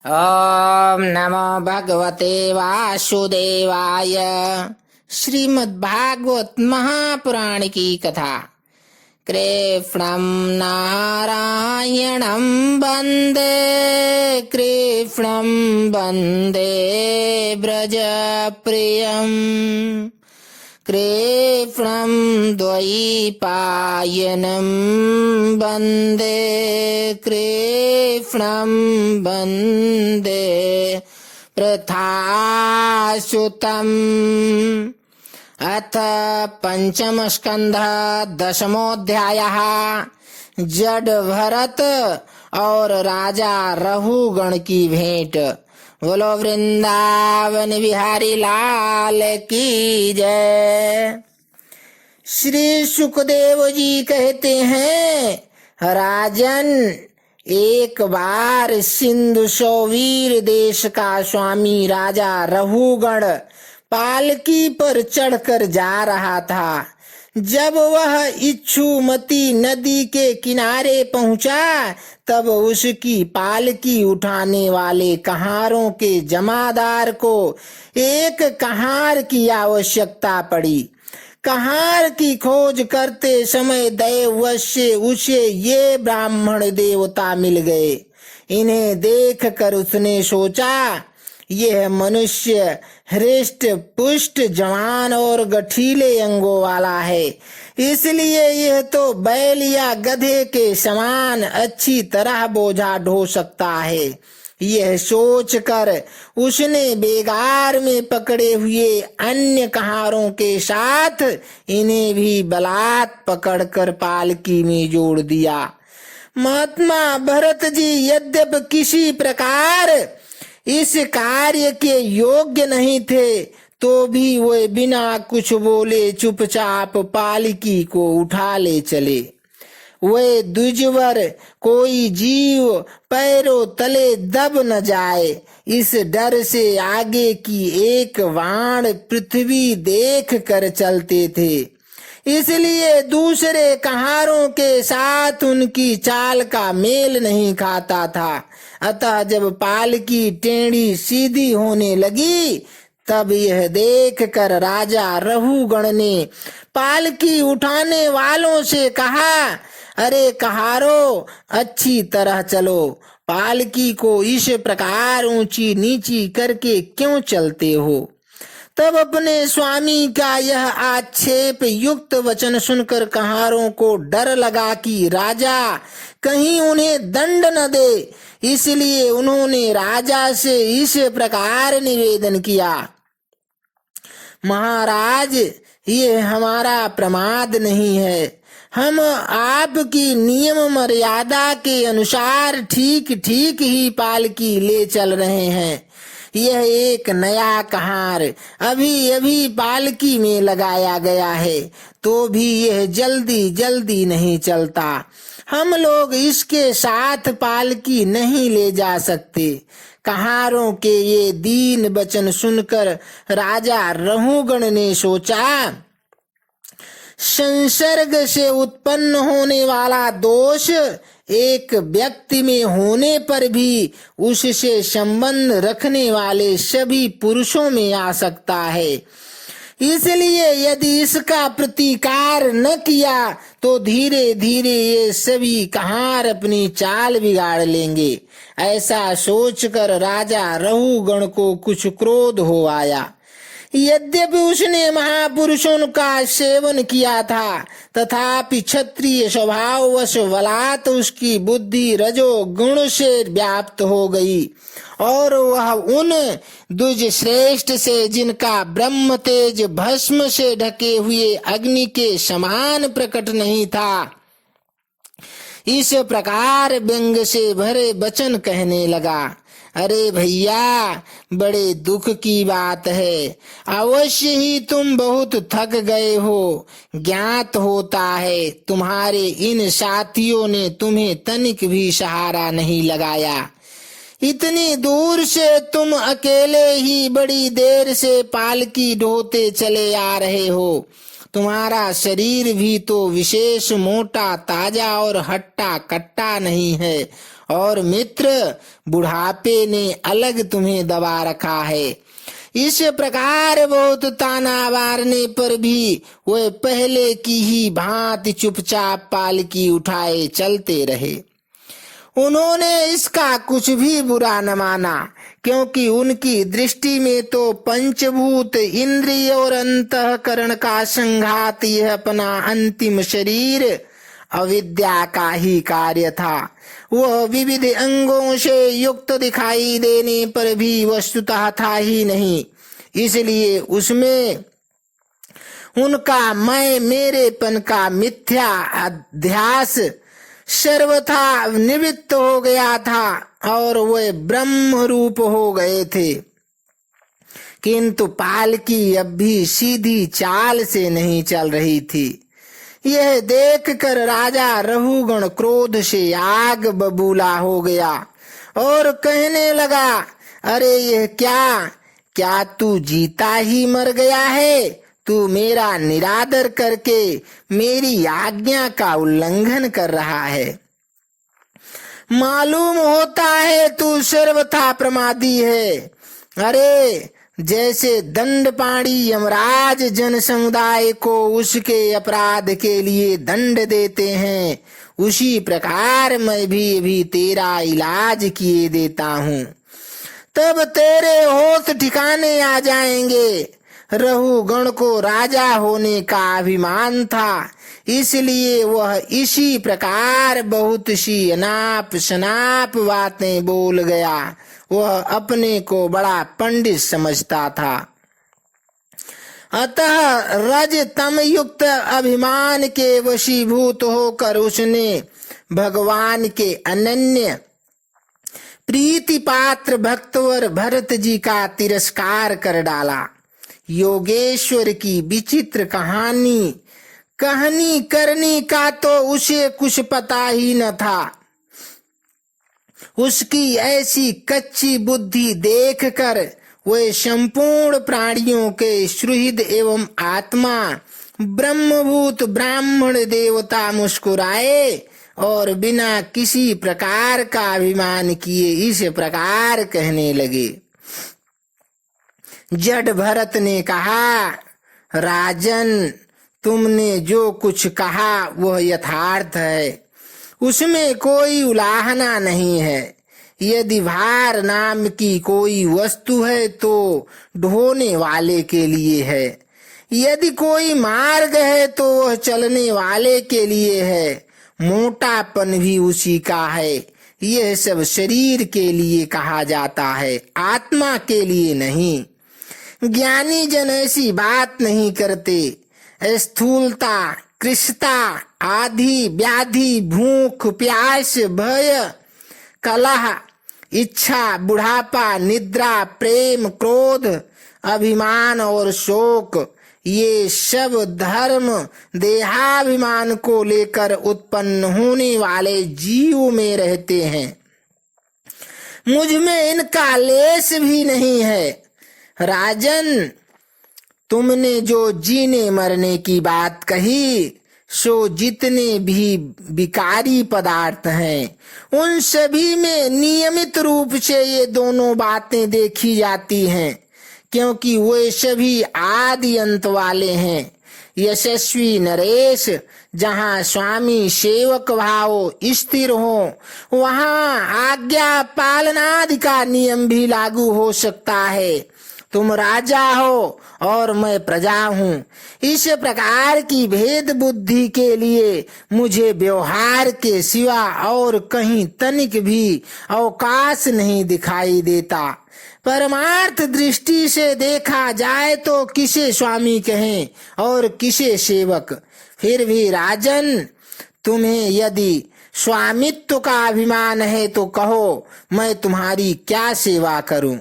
ओम नमो भगवते वासुदेवाय। श्रीमद्भागवत महापुराण की कथा। कृष्णं नारायणं वन्दे, कृष्णं वन्दे व्रजप्रियम्, कृष्णं द्वैपायनं वन्दे, कृष्णं वन्दे पृथासुतम्। अथ पंचम स्कंध दशमोऽध्यायः। जड भरत और राजा रहुगण की भेंट। बोलो वृंदावन बिहारी लाल की जय। श्री सुखदेव जी कहते हैं, राजन, एक बार सिंधु सौवीर देश का स्वामी राजा रहुगण पालकी पर चढ़कर जा रहा था। जब वह इच्छुमती नदी के किनारे पहुंचा, तब उसकी पालकी उठाने वाले कहारों के जमादार को एक कहार की आवश्यकता पड़ी। कहार की खोज करते समय दैववश उसे ये ब्राह्मण देवता मिल गए। इन्हें देखकर उसने सोचा, यह मनुष्य हृष्ट पुष्ट जवान और गठीले अंगों वाला है, इसलिए यह तो बैल या गधे के समान अच्छी तरह बोझा ढो सकता है। यह सोचकर उसने बेगार में पकड़े हुए अन्य कहारों के साथ इन्हें भी बलात् पकड़कर पालकी में जोड़ दिया। महात्मा भरत जी यद्यपि किसी प्रकार इस कार्य के योग्य नहीं थे, तो भी वे बिना कुछ बोले चुपचाप पालकी को उठा ले चले। वे द्विजवर कोई जीव पैरों तले दब न जाए, इस डर से आगे की एक वाण पृथ्वी देख कर चलते थे। इसलिए दूसरे कहारों के साथ उनकी चाल का मेल नहीं खाता था। अतः जब पालकी टेढ़ी सीधी होने लगी, तब यह देख कर राजा रहुगण ने पालकी उठाने वालों से कहा, अरे कहारो, अच्छी तरह चलो। पालकी को इस प्रकार ऊंची नीची करके क्यों चलते हो? तब अपने स्वामी का यह आक्षेप युक्त वचन सुनकर कहारों को डर लगा कि राजा कहीं उन्हें दंड न दे, इसलिए उन्होंने राजा से इस प्रकार निवेदन किया, महाराज, ये हमारा प्रमाद नहीं है। हम आपकी नियम मर्यादा के अनुसार ठीक ठीक ही पालकी ले चल रहे हैं। यह एक नया कहार अभी अभी पालकी में लगाया गया है, तो भी यह जल्दी जल्दी नहीं चलता। हम लोग इसके साथ पालकी नहीं ले जा सकते। कहारों के ये दीन वचन सुनकर राजा रहुगण ने सोचा, संसर्ग से उत्पन्न होने वाला दोष एक व्यक्ति में होने पर भी उससे संबंध रखने वाले सभी पुरुषों में आ सकता है। इसलिए यदि इसका प्रतिकार न किया तो धीरे धीरे ये सभी कहार अपनी चाल बिगाड़ लेंगे। ऐसा सोचकर राजा रहुगण को कुछ क्रोध हो आया। यद्यपि उसने महापुरुषों का सेवन किया था, तथापि क्षत्रिय स्वभाववश बलात् उसकी बुद्धि रजो गुण से व्याप्त हो गई और वह उन द्विज श्रेष्ठ से, जिनका ब्रह्म तेज भस्म से ढके हुए अग्नि के समान प्रकट नहीं था, इस प्रकार व्यंग से भरे वचन कहने लगा, अरे भैया, बड़े दुख की बात है। अवश्य ही तुम बहुत थक गए हो। ज्ञात होता है तुम्हारे इन साथियों ने तुम्हें तनिक भी सहारा नहीं लगाया। इतनी दूर से तुम अकेले ही बड़ी देर से पालकी ढोते चले आ रहे हो। तुम्हारा शरीर भी तो विशेष मोटा ताजा और हट्टा कट्टा नहीं है, और मित्र बुढ़ापे ने अलग तुम्हें दबा रखा है। इस प्रकार बहुत ताना मारने पर भी वे पहले की ही भांति चुपचाप पालकी उठाए चलते रहे। उन्होंने इसका कुछ भी बुरा न माना, क्योंकि उनकी दृष्टि में तो पंचभूत इंद्रिय और अंतःकरण का संघात यह अपना अंतिम शरीर अविद्या का ही कार्य था। वह विविध अंगों से युक्त दिखाई देने पर भी वस्तुतः था ही नहीं, इसलिए उसमें उनका मैं मेरेपन का मिथ्या अध्यास सर्वथा निवृत्त हो गया था और वे ब्रह्म रूप हो गए थे। किंतु पालकी अब भी सीधी चाल से नहीं चल रही थी। यह देखकर राजा रहुगण क्रोध से आग बबूला हो गया और कहने लगा, अरे यह क्या तू जीता ही मर गया है? तू मेरा निरादर करके मेरी आज्ञा का उल्लंघन कर रहा है। मालूम होता है तू सर्वथा प्रमादी है। अरे जैसे दंडपाणी यमराज जन समुदाय को उसके अपराध के लिए दंड देते हैं, उसी प्रकार मैं भी तेरा इलाज किए देता हूँ, तब तेरे होश ठिकाने आ जाएंगे। रहुगण को राजा होने का अभिमान था, इसलिए वह इसी प्रकार बहुत सी अनाप शनाप बातें बोल गया। वह अपने को बड़ा पंडित समझता था। अतः रज तम युक्त अभिमान के वशीभूत होकर उसने भगवान के अनन्य प्रीति पात्र भक्तवर भरत जी का तिरस्कार कर डाला। योगेश्वर की विचित्र कहानी करने का तो उसे कुछ पता ही न था। उसकी ऐसी कच्ची बुद्धि देखकर वे संपूर्ण प्राणियों के सुहृद एवं आत्मा ब्रह्मभूत ब्राह्मण देवता मुस्कुराए और बिना किसी प्रकार का अभिमान किए इस प्रकार कहने लगे। जड भरत ने कहा, राजन, तुमने जो कुछ कहा वह यथार्थ है, उसमें कोई उलाहना नहीं है। यदि भार नाम की कोई वस्तु है तो ढोने वाले के लिए है, यदि कोई मार्ग है तो वह चलने वाले के लिए है, मोटापन भी उसी का है। यह सब शरीर के लिए कहा जाता है, आत्मा के लिए नहीं। ज्ञानी जन ऐसी बात नहीं करते। स्थूलता, कृशता, आदि व्याधि, भूख, प्यास, भय, कलह, इच्छा, बुढ़ापा, निद्रा, प्रेम, क्रोध, अभिमान और शोक, ये सब धर्म देहाभिमान को लेकर उत्पन्न होने वाले जीव में रहते हैं। मुझ में इनका लेश भी नहीं है। राजन, तुमने जो जीने मरने की बात कही, सो जितने भी विकारी पदार्थ हैं, उन सभी में नियमित रूप से ये दोनों बातें देखी जाती हैं, क्योंकि वे सभी आदि अंत वाले हैं। यशस्वी नरेश, जहाँ स्वामी सेवक भाव स्थिर हो, वहाँ आज्ञा पालनादि का नियम भी लागू हो सकता है। तुम राजा हो और मैं प्रजा हूँ। इस प्रकार की भेद बुद्धि के लिए मुझे व्यवहार के सिवा और कहीं तनिक भी अवकाश नहीं दिखाई देता। परमार्थ दृष्टि से देखा जाए तो किसे स्वामी कहें और किसे सेवक। फिर भी राजन, तुम्हें यदि स्वामित्व का अभिमान है तो कहो, मैं तुम्हारी क्या सेवा करूं।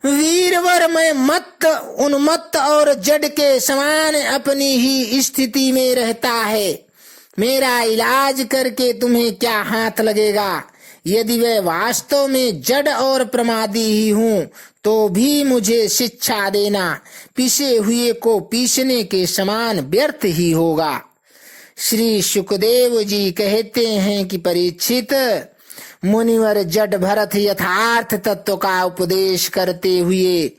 वीरवर में मत, उन्मत्त और जड़ के समान अपनी ही स्थिति में रहता है। मेरा इलाज करके तुम्हें क्या हाथ लगेगा। यदि वह वास्तव में जड़ और प्रमादी ही हूँ तो भी मुझे शिक्षा देना पिसे हुए को पीसने के समान व्यर्थ ही होगा। श्री सुखदेव जी कहते हैं कि परीक्षित, मुनिवर जड भरत यथार्थ तत्व का उपदेश करते हुए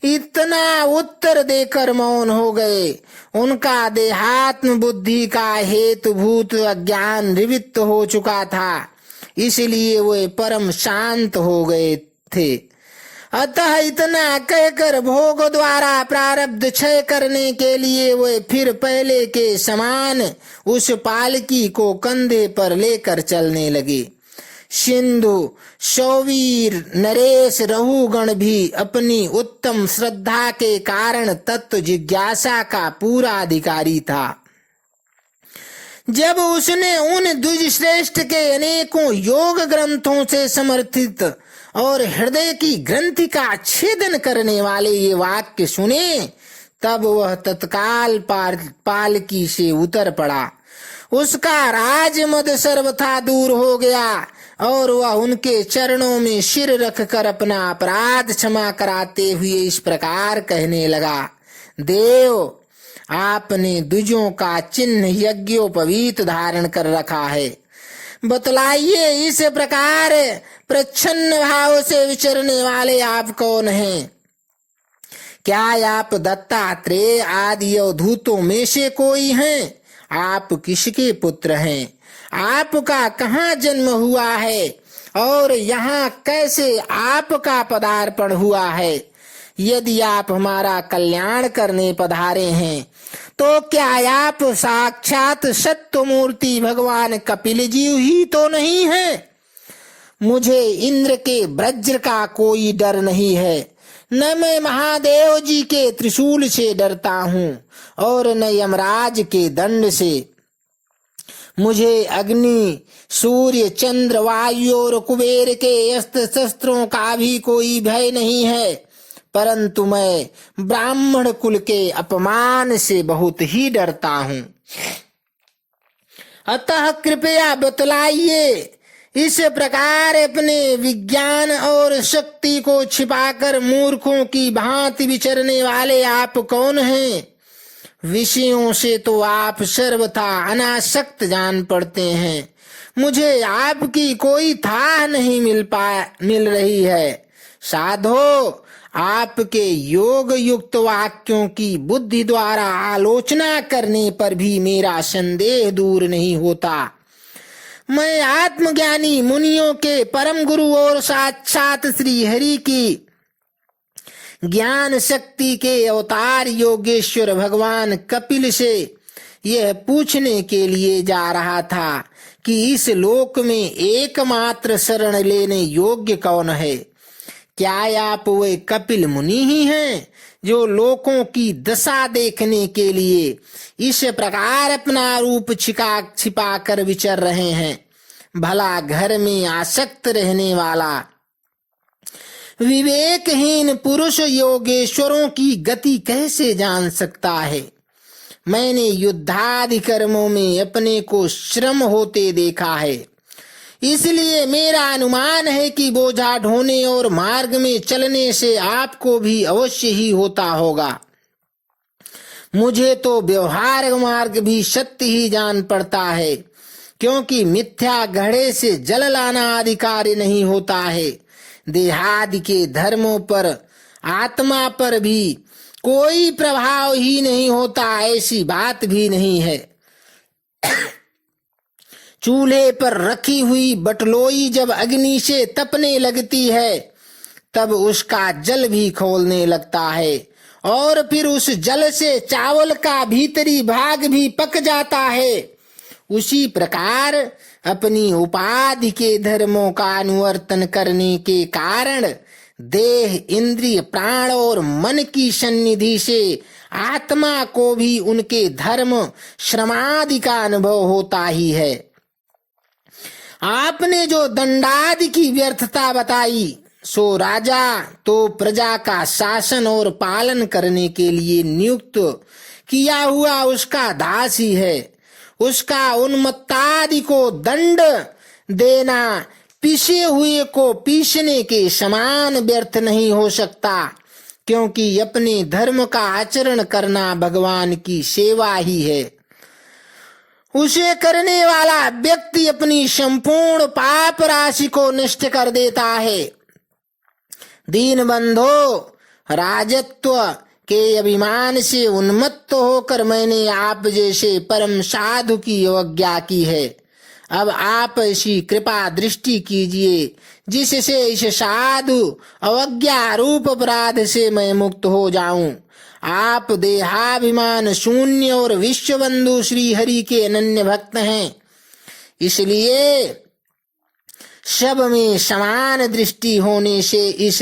इतना उत्तर देकर मौन हो गए। उनका देहात्म बुद्धि का हेतुभूत अज्ञान निवृत्त हो चुका था, इसलिए वे परम शांत हो गए थे। अतः इतना कहकर भोग द्वारा प्रारब्ध क्षय करने के लिए वे फिर पहले के समान उस पालकी को कंधे पर लेकर चलने लगे। सिंधु, शौवीर, नरेश, रहुगण भी अपनी उत्तम श्रद्धा के कारण तत्व जिज्ञासा का पूरा अधिकारी था। जब उसने उन द्विजश्रेष्ठ के अनेकों योग ग्रंथों से समर्थित और हृदय की ग्रंथि का छेदन करने वाले ये वाक्य सुने, तब वह तत्काल पालकी से उतर पड़ा। उसका राजमद सर्वथा दूर हो गया और वह उनके चरणों में सिर रखकर अपना अपराध क्षमा कराते हुए इस प्रकार कहने लगा, देव, आपने द्विजों का चिन्ह यज्ञोपवीत धारण कर रखा है। बतलाइए, इस प्रकार प्रच्छन्न भाव से विचरने वाले आप कौन हैं? क्या आप दत्तात्रेय आदि अवधूतों में से कोई हैं? आप किसके पुत्र हैं? आपका कहाँ जन्म हुआ है और यहाँ कैसे आपका पदार्पण हुआ है? यदि आप हमारा कल्याण करने पधारे हैं तो क्या आप साक्षात सत्य मूर्ति भगवान कपिल जी ही तो नहीं है? मुझे इंद्र के वज्र का कोई डर नहीं है, न मैं महादेव जी के त्रिशूल से डरता हूँ और न यमराज के दंड से। मुझे अग्नि, सूर्य, चंद्र, वायु और कुबेर के अस्त्र शस्त्रों का भी कोई भय नहीं है, परंतु मैं ब्राह्मण कुल के अपमान से बहुत ही डरता हूँ। अतः कृपया बतलाइए, इस प्रकार अपने विज्ञान और शक्ति को छिपाकर मूर्खों की भांति विचरने वाले आप कौन हैं? विषयों से तो आप सर्वथा अनासक्त जान पड़ते हैं। मुझे आपकी कोई थाह नहीं मिल रही है। साधो, आपके योग युक्त वाक्यों की बुद्धि द्वारा आलोचना करने पर भी मेरा संदेह दूर नहीं होता। मैं आत्मज्ञानी मुनियों के परम गुरु और साक्षात श्री हरि की ज्ञान शक्ति के अवतार योगेश्वर भगवान कपिल से यह पूछने के लिए जा रहा था कि इस लोक में एकमात्र शरण लेने योग्य कौन है? क्या आप वे कपिल मुनि ही हैं जो लोकों की दशा देखने के लिए इस प्रकार अपना रूप छिपा कर विचर रहे हैं? भला घर में आसक्त रहने वाला विवेकहीन पुरुष योगेश्वरों की गति कैसे जान सकता है? मैंने युद्धादि कर्मों में अपने को श्रम होते देखा है, इसलिए मेरा अनुमान है कि बोझा ढोने और मार्ग में चलने से आपको भी अवश्य ही होता होगा। मुझे तो व्यवहार मार्ग भी सत्य ही जान पड़ता है, क्योंकि मिथ्या घड़े से जल लाना आदि कार्य नहीं होता है। देहादि के धर्मों पर आत्मा पर भी कोई प्रभाव ही नहीं होता, ऐसी बात भी नहीं है। चूल्हे पर रखी हुई बटलोई जब अग्नि से तपने लगती है तब उसका जल भी खौलने लगता है और फिर उस जल से चावल का भीतरी भाग भी पक जाता है। उसी प्रकार अपनी उपाधि के धर्मों का अनुवर्तन करने के कारण देह, इंद्रिय, प्राण और मन की सन्निधि से आत्मा को भी उनके धर्म श्रमादि का अनुभव होता ही है। आपने जो दंडादि की व्यर्थता बताई, सो राजा तो प्रजा का शासन और पालन करने के लिए नियुक्त किया हुआ उसका दास ही है। उसका उन्मत्तादि को दंड देना पीसे हुए को पीसने के समान व्यर्थ नहीं हो सकता, क्योंकि अपने धर्म का आचरण करना भगवान की सेवा ही है। उसे करने वाला व्यक्ति अपनी संपूर्ण पाप राशि को नष्ट कर देता है। दीनबंधो, राजत्व के अभिमान से उन्मत्त होकर मैंने आप जैसे परम साधु की अवज्ञा की है। अब आप ऐसी कृपा दृष्टि कीजिए जिससे इस साधु अवज्ञा रूप अपराध से मैं मुक्त हो जाऊं। आप देहाभिमान शून्य और विश्वबंधु श्री हरि के अनन्य भक्त हैं, इसलिए सब में समान दृष्टि होने से इस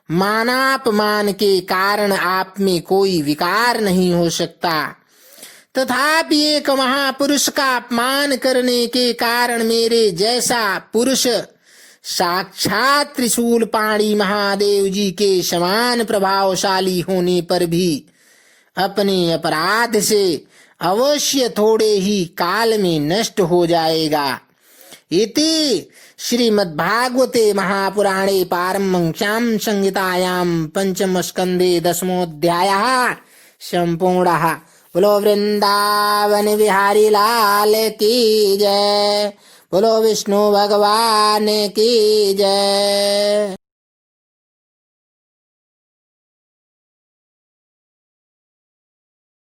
मानापमान के कारण आप में कोई विकार नहीं हो सकता। तथापि एक महापुरुष का अपमान करने के कारण मेरे जैसा पुरुष साक्षात त्रिशूल पाणी महादेव जी के समान प्रभावशाली होने पर भी अपने अपराध से अवश्य थोड़े ही काल में नष्ट हो जाएगा। इति श्रीमद्भागवते महापुराणे पारमहंस्यां संहितायां पंचम स्कंदे 10मोऽध्यायः संपूर्णः। बोलो वृंदावन बिहारी लाल की जय। बोलो विष्णु भगवान की जय।